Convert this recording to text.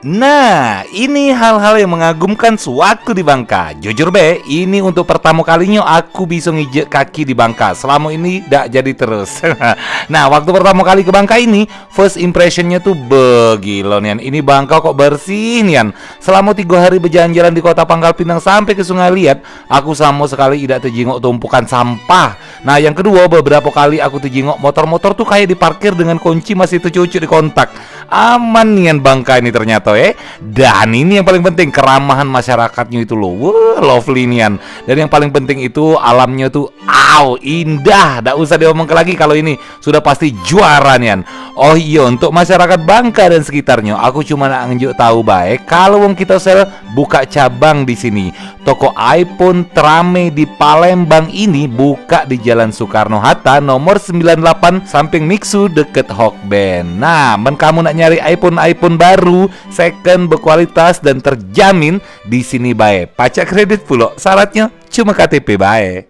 Nah, ini hal-hal yang mengagumkan sewaktu di Bangka. Jujur be, ini untuk pertama kalinya aku bisa ngijek kaki di Bangka. Selama ini tidak jadi terus. Nah, waktu pertama kali ke Bangka ini, first impressionnya tuh begilo nian. Ini Bangka kok bersih nian. Selama 3 hari berjalan-jalan di kota Pangkal Pinang sampai ke Sungai Liat, aku sama sekali tidak terjenguk tumpukan sampah. Nah, yang kedua, beberapa kali aku terjenguk motor-motor tuh kayak diparkir dengan kunci masih tercucuk di kontak. Aman nian Bangka ini ternyata Dan ini yang paling penting, keramahan masyarakatnya itu loh. Wah, lovely nian. Dan yang paling penting itu alamnya tuh indah. Nggak usah diomong lagi kalau ini sudah pasti juara nian. Oh iya, untuk masyarakat Bangka dan sekitarnya, aku cuma nak nunjuk tahu baik kalau wong kita sel buka cabang di sini. Toko iPhone terame di Palembang ini buka di Jalan Soekarno-Hatta nomor 98 samping Mixu deket Hokben. Nah, kamu nak nyari iPhone baru, second, berkualitas dan terjamin di sini bae. Pajak kredit pula, syaratnya cuma KTP bae.